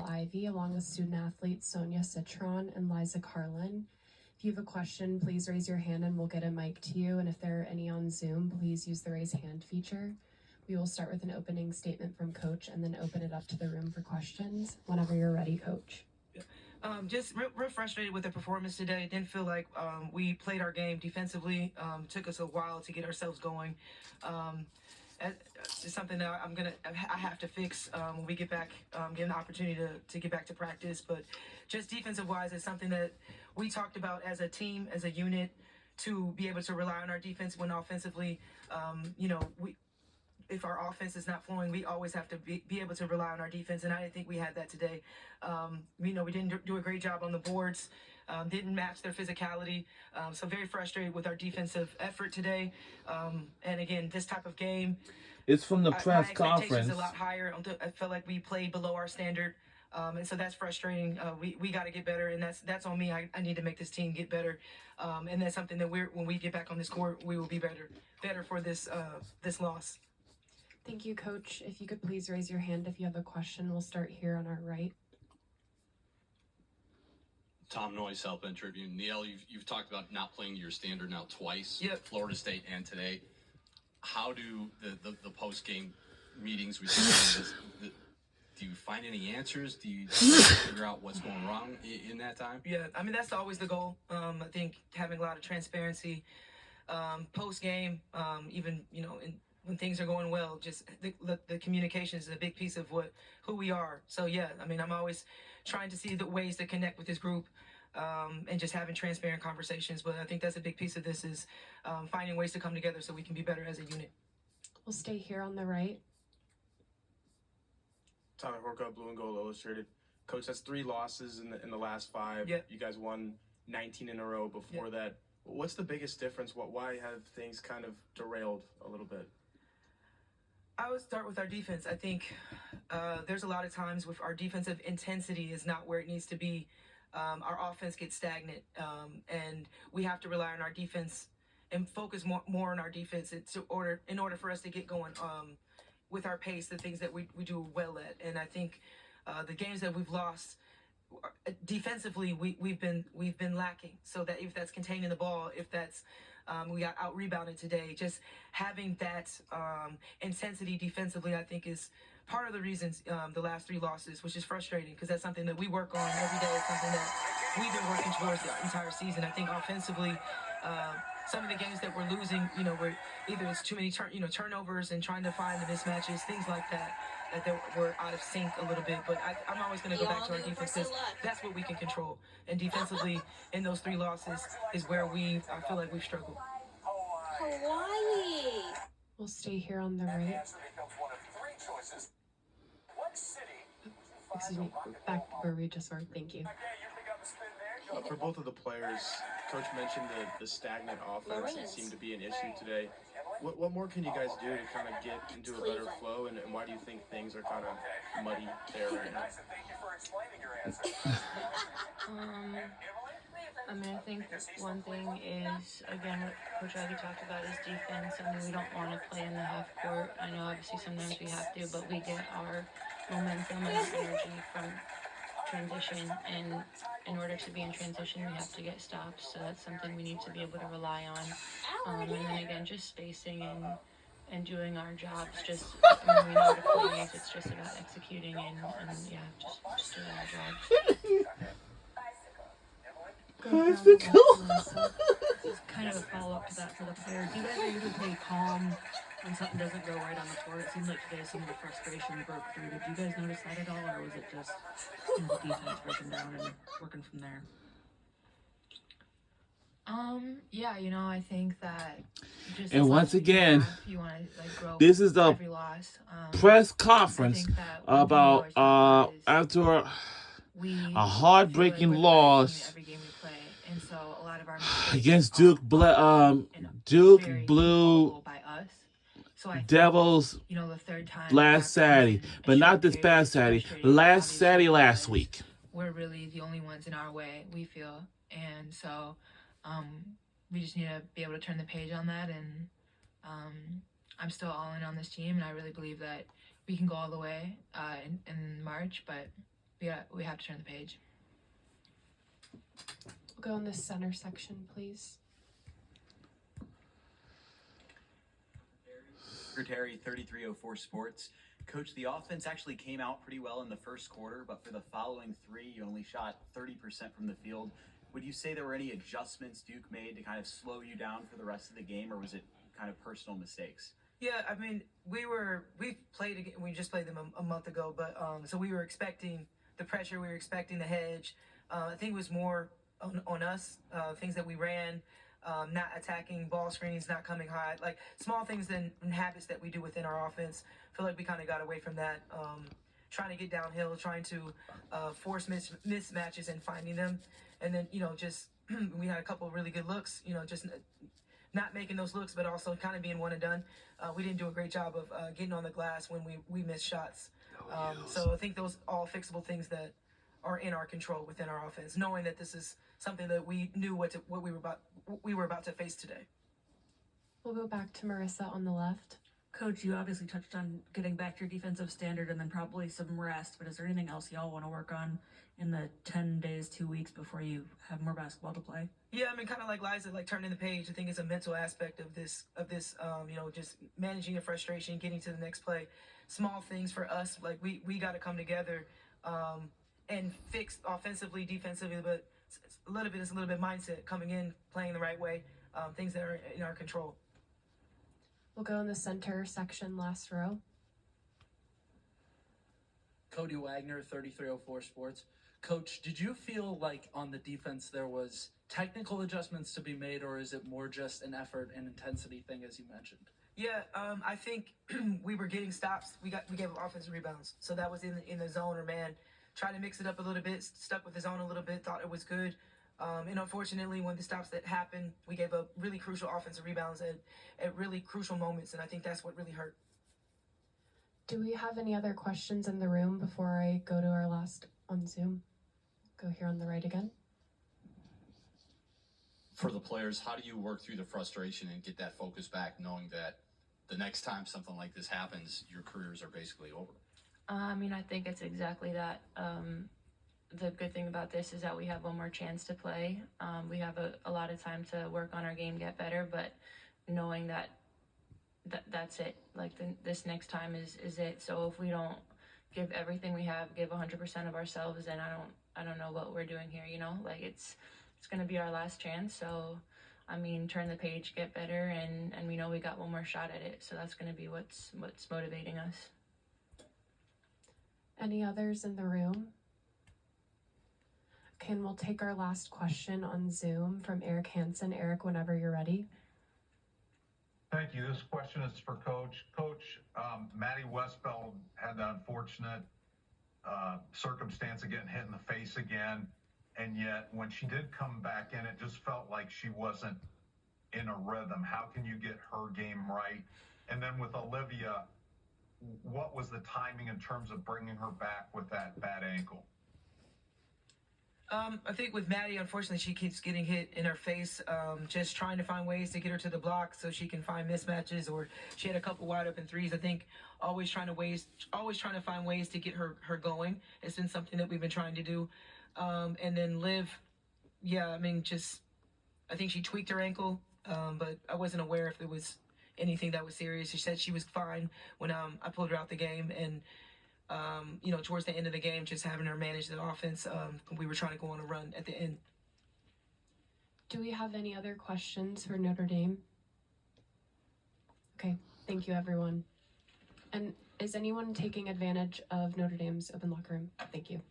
Ivy, along with student athletes Sonia Citron and Liza Carlin. If you have a question, please raise your hand and we'll get a mic to you. And if there are any on Zoom, please use the raise hand feature. We will start with an opening statement from Coach and then open it up to the room for questions. Whenever you're ready, Coach. Just real frustrated with the performance today. Didn't feel like we played our game defensively. Took us a while to get ourselves going. It's something that I have to fix when we get back, get an opportunity to get back to practice. But just defensive wise, it's something that we talked about as a team, as a unit, to be able to rely on our defense when offensively, if our offense is not flowing, we always have to be able to rely on our defense, and I didn't think we had that today. We didn't do a great job on the boards, didn't match their physicality, so very frustrated with our defensive effort today. And again, this type of game, it's from the press my conference. expectations a lot higher. I felt like we played below our standard, and so that's frustrating. We got to get better, and that's on me. I need to make this team get better, and that's something that when we get back on this court, we will be better for this loss. Thank you, Coach. If you could please raise your hand if you have a question. We'll start here on our right. Tom Noyes, Help and Tribune. Neil, you've talked about not playing to your standard now twice. Yep. Florida State and today. How do the post-game meetings with you, do you find any answers? Do you figure out what's going wrong in that time? Yeah, I mean, that's always the goal. I think having a lot of transparency post-game, even, when things are going well, just the communication is a big piece of who we are. So yeah, I mean, I'm always trying to see the ways to connect with this group, and just having transparent conversations. But I think that's a big piece of this is finding ways to come together so we can be better as a unit. We'll stay here on the right. Tyler Horka, Blue and Gold Illustrated. Coach, that's 3 losses in the last 5. Yep. You guys won 19 in a row before Yep. that. What's the biggest difference? Why have things kind of derailed a little bit? I would start with our defense. I think there's a lot of times with our defensive intensity is not where it needs to be. Our offense gets stagnant, and we have to rely on our defense and focus more on our defense in order for us to get going with our pace, the things that we do well at. And I think the games that we've lost defensively, we've been lacking. So that if that's containing the ball, if that's we got out rebounded today, just having that intensity defensively, I think is part of the reasons the last 3 losses, which is frustrating because that's something that we work on every day. It's something that we've been working towards the entire season. I think offensively, some of the games that we're losing, where either it's too many turnovers and trying to find the mismatches, things like that we're out of sync a little bit. But I'm always going to go back to our defense because that's what we can control. And defensively, in those 3 losses, is where I feel like we've struggled. Hawaii. We'll stay here on the right. Excuse me, back where we just were. Thank you. For both of the players, Coach mentioned the stagnant offense that seemed to be an issue today. What more can you guys do to kind of get into a better flow, and why do you think things are kind of muddy there right now? I mean, I think one thing is, again, what Coach Ivy talked about is defense. I mean, we don't want to play in the half court. I know obviously sometimes we have to, but we get our momentum and energy from transition, and in order to be in transition, we have to get stops. So that's something we need to be able to rely on. And then again, just spacing and doing our jobs. Just when we know the plays, it's just about executing and yeah, just doing our jobs. Just kind of a follow-up to that for the players. You guys are usually pretty calm when something doesn't go right on the court. It seemed like today some of the frustration broke through. Did you guys notice that at all, or was it just the defense breaking down and working from there? Yeah, I think that just And once again, you want to grow this is the every loss. press conference about after we a heartbreaking feel like we're loss every game we play, and so a lot of our against Duke Blue by us. So I Devils think, the third time last Saturday, but not this past Saturday. Last Saturday last week. We're really the only ones in our way, we feel, and so we just need to be able to turn the page on that. And I'm still all in on this team, and I really believe that we can go all the way in March, but we have to turn the page. We'll go in the center section, please. Secretary 3304 Sports. Coach, the offense actually came out pretty well in the first quarter, but for the following three, you only shot 30% from the field. Would you say there were any adjustments Duke made to kind of slow you down for the rest of the game, or was it kind of personal mistakes? Yeah, I mean, we just played them a month ago, but so we were expecting the pressure, we were expecting the hedge. I think it was more on us, things that we ran, not attacking ball screens, not coming high, like small things and habits that we do within our offense. I feel like we kind of got away from that, trying to get downhill, trying to force mismatches and finding them. And then, just we had a couple of really good looks, just not making those looks, but also kind of being one and done. We didn't do a great job of getting on the glass when we missed shots. So I think those all fixable things that are in our control within our offense, knowing that this is something that we knew what we were about to face today. We'll go back to Marissa on the left. Coach, you obviously touched on getting back to your defensive standard and then probably some rest, but is there anything else y'all want to work on in the 10 days, 2 weeks before you have more basketball to play? Yeah, I mean, kind of like Liza, like turning the page. I think it's a mental aspect of this, just managing the frustration, getting to the next play. Small things for us, like we got to come together and fix offensively, defensively, but it's a little bit mindset, coming in, playing the right way, things that are in our control. We'll go in the center section, last row. Cody Wagner, 3304 Sports. Coach, did you feel like on the defense there was technical adjustments to be made, or is it more just an effort and intensity thing, as you mentioned? Yeah, I think we were getting stops. We gave up offensive rebounds, so that was in the zone or man. Tried to mix it up a little bit, stuck with the zone a little bit, thought it was good. And unfortunately, when the stops that happened, we gave up really crucial offensive rebounds at really crucial moments, and I think that's what really hurt. Do we have any other questions in the room before I go to our last on Zoom? Go here on the right again. For the players, how do you work through the frustration and get that focus back, knowing that the next time something like this happens, your careers are basically over? I mean, I think it's exactly that. The good thing about this is that we have one more chance to play. We have a lot of time to work on our game, get better, but knowing that's it. Like this next time is it. So if we don't give everything we have, give 100% of ourselves, then I don't know what we're doing here. Like it's gonna be our last chance. So I mean, turn the page, get better, and we know we got one more shot at it. So that's gonna be what's motivating us. Any others in the room? Okay, and we'll take our last question on Zoom from Eric Hansen. Eric, whenever you're ready. Thank you. This question is for Coach. Coach, Maddie Westfeld had that unfortunate circumstance of getting hit in the face again, and yet when she did come back in, it just felt like she wasn't in a rhythm. How can you get her game right? And then with Olivia, what was the timing in terms of bringing her back with that bad ankle? I think with Maddie, unfortunately, she keeps getting hit in her face, just trying to find ways to get her to the block so she can find mismatches, or she had a couple wide open threes. I think always trying to find ways to get her going. It's been something that we've been trying to do. And then Liv, yeah, I mean, I think she tweaked her ankle, but I wasn't aware if it was anything that was serious. She said she was fine when I pulled her out the game, and towards the end of the game, just having her manage the offense, we were trying to go on a run at the end. Do we have any other questions for Notre Dame? Okay, thank you, everyone. And is anyone taking advantage of Notre Dame's open locker room? Thank you.